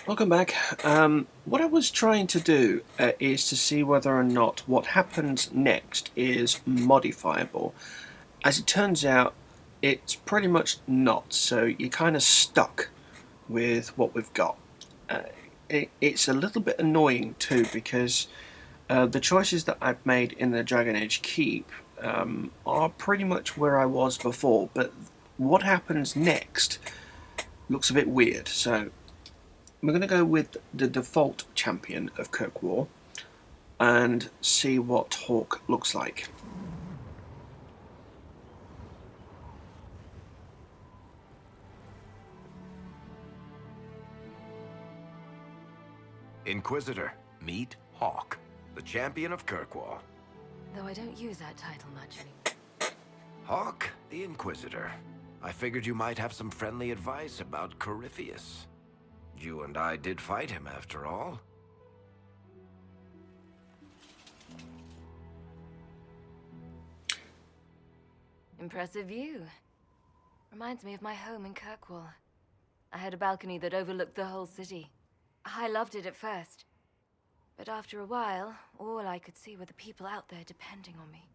Welcome back. What I was trying to do is to see whether or not what happens next is modifiable. As it turns out, it's pretty much not, so you're kind of stuck with what we've got. Uh, it's a little bit annoying too because the choices that I've made in the Dragon Age Keep are pretty much where I was before, but what happens next looks a bit weird, so we're going to go with the default champion of Kirkwall and see what Hawk looks like. Inquisitor, meet Hawk, the champion of Kirkwall. Though I don't use that title much anymore. Hawk, the Inquisitor. I figured you might have some friendly advice about Corypheus. You and I did fight him, after all. Impressive view. Reminds me of my home in Kirkwall. I had a balcony that overlooked the whole city. I loved it at first. But after a while, all I could see were the people out there depending on me.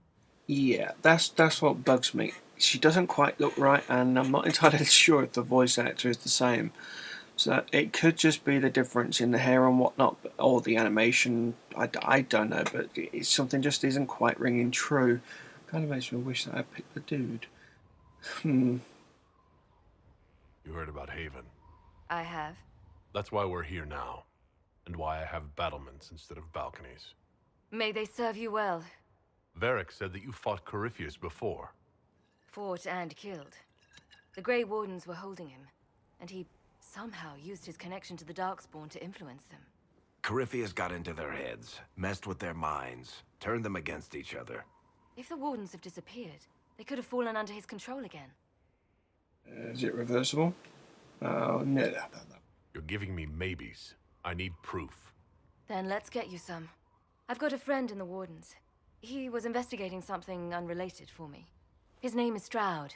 Yeah, that's what bugs me. She doesn't quite look right, and I'm not entirely sure if the voice actor is the same. So it could just be the difference in the hair and whatnot, or the animation. I don't know, but it's something just isn't quite ringing true. Kind of makes me wish that I picked the dude. You heard about Haven. I have. That's why we're here now, and why I have battlements instead of balconies. May they serve you well. Varric said that you fought Corypheus before. Fought and killed. The Grey Wardens were holding him, and he somehow used his connection to the Darkspawn to influence them. Corypheus got into their heads, messed with their minds, turned them against each other. If the Wardens have disappeared, they could have fallen under his control again. Is it reversible? Oh, no. You're giving me maybes. I need proof. Then let's get you some. I've got a friend in the Wardens. He was investigating something unrelated for me. His name is Stroud.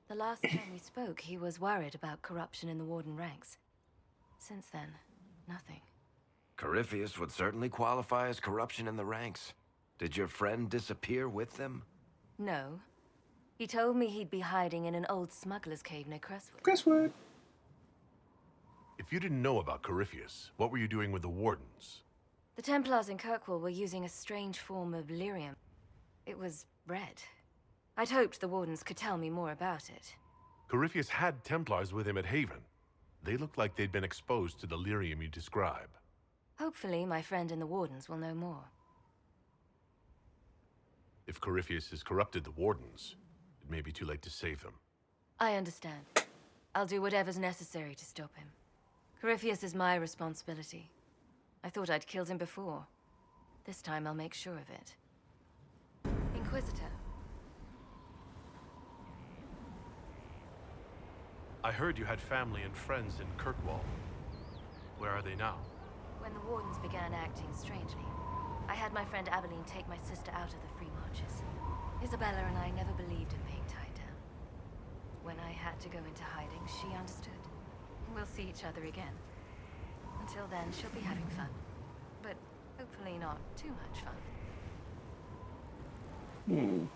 The last time we spoke, he was worried about corruption in the Warden ranks. Since then, nothing. Corypheus would certainly qualify as corruption in the ranks. Did your friend disappear with them? No. He told me he'd be hiding in an old smuggler's cave near Crestwood. Crestwood. If you didn't know about Corypheus, what were you doing with the Wardens? The Templars in Kirkwall were using a strange form of lyrium. It was red. I'd hoped the Wardens could tell me more about it. Corypheus had Templars with him at Haven. They looked like they'd been exposed to the lyrium you describe. Hopefully, my friend in the Wardens will know more. If Corypheus has corrupted the Wardens, it may be too late to save them. I understand. I'll do whatever's necessary to stop him. Corypheus is my responsibility. I thought I'd killed him before. This time I'll make sure of it. Inquisitor. I heard you had family and friends in Kirkwall. Where are they now? When the Wardens began acting strangely, I had my friend Aveline take my sister out of the Free Marches. Isabella and I never believed in being tied down. When I had to go into hiding, she understood. We'll see each other again. Until then, she'll be having fun. But hopefully not too much fun.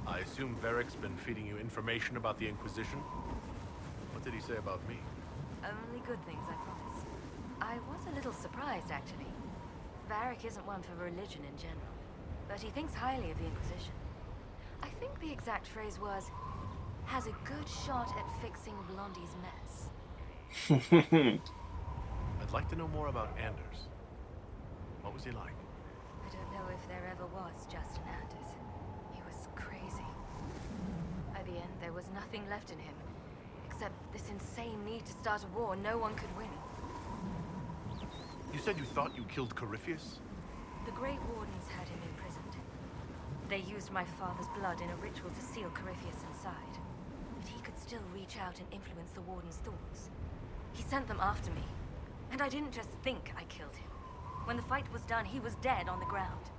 I assume Varric's been feeding you information about the Inquisition? What did he say about me? Only good things, I promise. I was a little surprised, actually. Varric isn't one for religion in general, but he thinks highly of the Inquisition. I think the exact phrase was, has a good shot at fixing Blondie's mess. I'd like to know more about Anders. What was he like? I don't know if there ever was just an Anders. He was crazy. By the end, there was nothing left in him, except this insane need to start a war no one could win. You said you thought you killed Corypheus? The Grey Wardens had him imprisoned. They used my father's blood in a ritual to seal Corypheus inside. But he could still reach out and influence the Warden's thoughts. He sent them after me. And I didn't just think I killed him. When the fight was done, he was dead on the ground.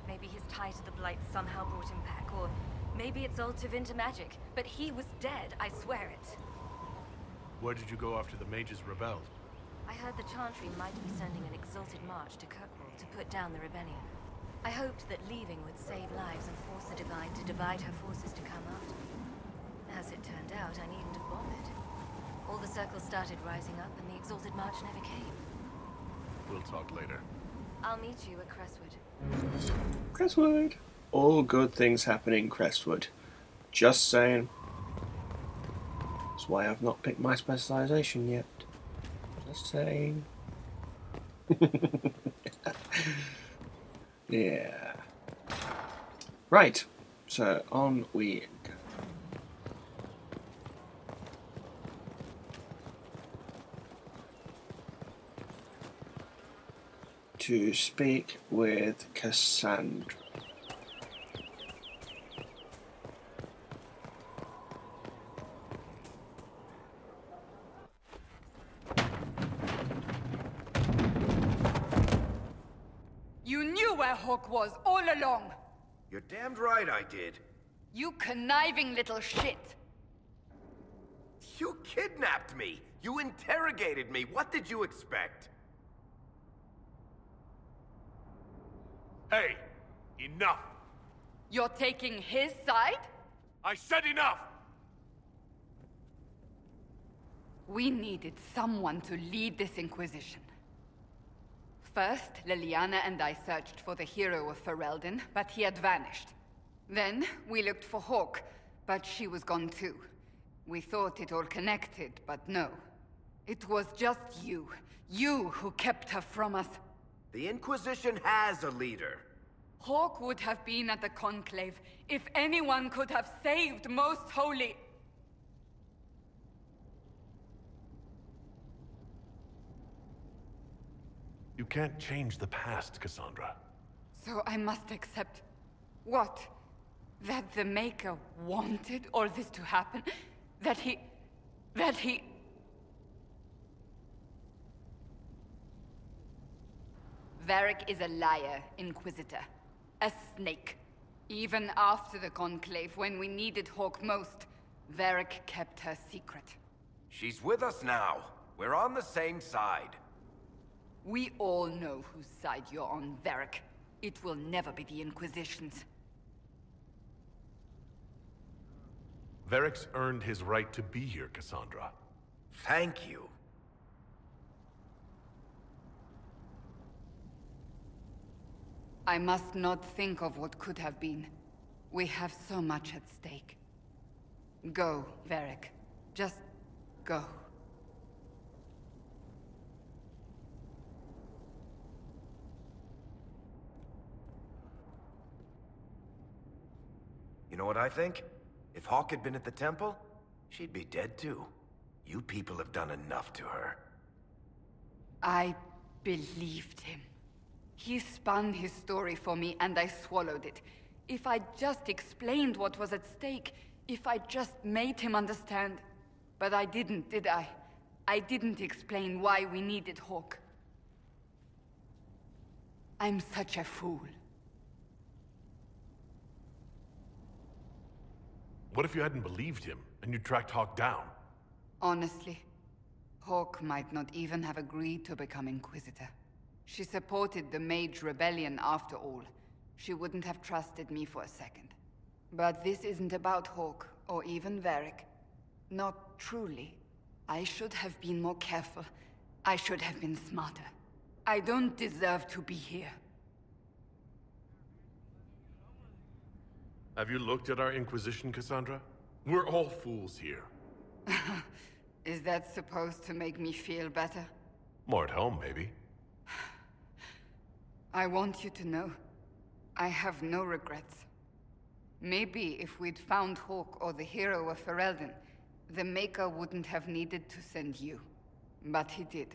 Maybe his tie to the Blight somehow brought him back, or maybe it's all Tevinter magic, but he was dead, I swear it. Where did you go after the mages rebelled? I heard the Chantry might be sending an exalted march to Kirkwall to put down the rebellion. I hoped that leaving would save lives and force the Divine to divide her forces to come after me. As it turned out, I needn't have bothered. All the circles started rising up, and the exalted march never came. We'll talk later. I'll meet you at Crestwood. Crestwood. All good things happen in Crestwood. Just saying. That's why I've not picked my specialization yet. Just saying. Yeah. Right. So on we go. To speak with Cassandra. You knew where Hawk was all along! You're damned right I did. You conniving little shit! You kidnapped me! You interrogated me! What did you expect? Hey! Enough! You're taking his side? I said enough! We needed someone to lead this Inquisition. First, Liliana and I searched for the hero of Fereldan, but he had vanished. Then, we looked for Hawk, but she was gone too. We thought it all connected, but no. It was just you. You who kept her from us. The Inquisition has a leader. Hawk would have been at the Conclave if anyone could have saved Most Holy... You can't change the past, Cassandra. So I must accept... what? That the Maker wanted all this to happen? That he... Varric is a liar, Inquisitor. A snake. Even after the Conclave, when we needed Hawk most, Varric kept her secret. She's with us now. We're on the same side. We all know whose side you're on, Varric. It will never be the Inquisition's. Varric's earned his right to be here, Cassandra. Thank you. I must not think of what could have been. We have so much at stake. Go, Varric. Just go. You know what I think? If Hawk had been at the temple, she'd be dead too. You people have done enough to her. I believed him. He spun his story for me, and I swallowed it. If I just explained what was at stake, if I just made him understand... But I didn't, did I? I didn't explain why we needed Hawk. I'm such a fool. What if you hadn't believed him, and you tracked Hawk down? Honestly, Hawk might not even have agreed to become Inquisitor. She supported the Mage Rebellion after all. She wouldn't have trusted me for a second. But this isn't about Hawk, or even Varric. Not truly. I should have been more careful. I should have been smarter. I don't deserve to be here. Have you looked at our Inquisition, Cassandra? We're all fools here. Is that supposed to make me feel better? More at home, maybe. I want you to know, I have no regrets. Maybe if we'd found Hawk or the hero of Fereldan, the Maker wouldn't have needed to send you. But he did.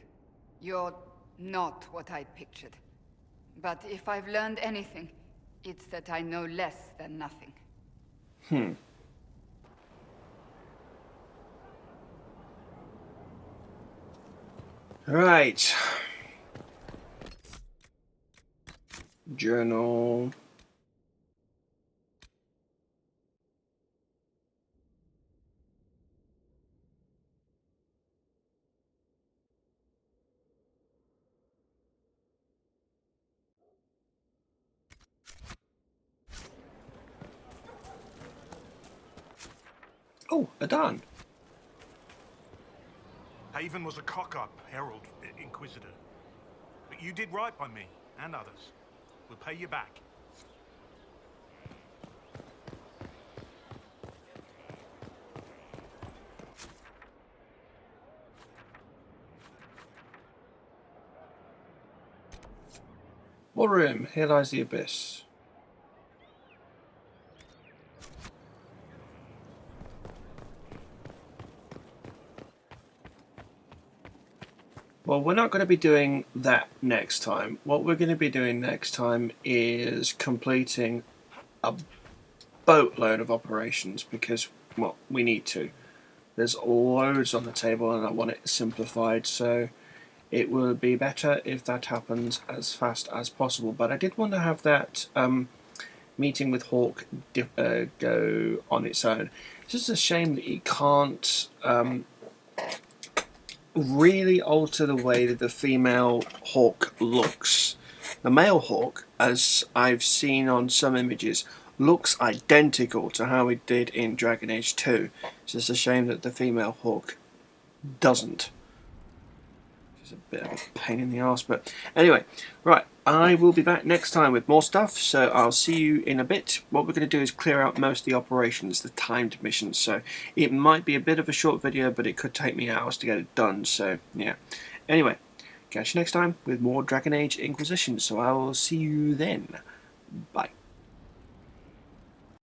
You're not what I'd pictured. But if I've learned anything, it's that I know less than nothing. Right. Journal. Oh, Adan. Haven was a cock-up, Herald, Inquisitor. But you did right by me, and others. We'll pay you back. What room? Here lies the abyss. Well, we're not going to be doing that next time. What we're going to be doing next time is completing a boatload of operations because, well, we need to. There's loads on the table and I want it simplified, so it will be better if that happens as fast as possible. But I did want to have that meeting with Hawk go on its own. It's just a shame that you can't really alter the way that the female Hawk looks. The male Hawk, as I've seen on some images, looks identical to how it did in Dragon Age 2. It's just a shame that the female Hawk doesn't. It's a bit of a pain in the arse, but anyway, right, I will be back next time with more stuff, so I'll see you in a bit. What we're going to do is clear out most of the operations, the timed missions, so it might be a bit of a short video, but it could take me hours to get it done, so yeah. Anyway, catch you next time with more Dragon Age Inquisition, so I will see you then. Bye.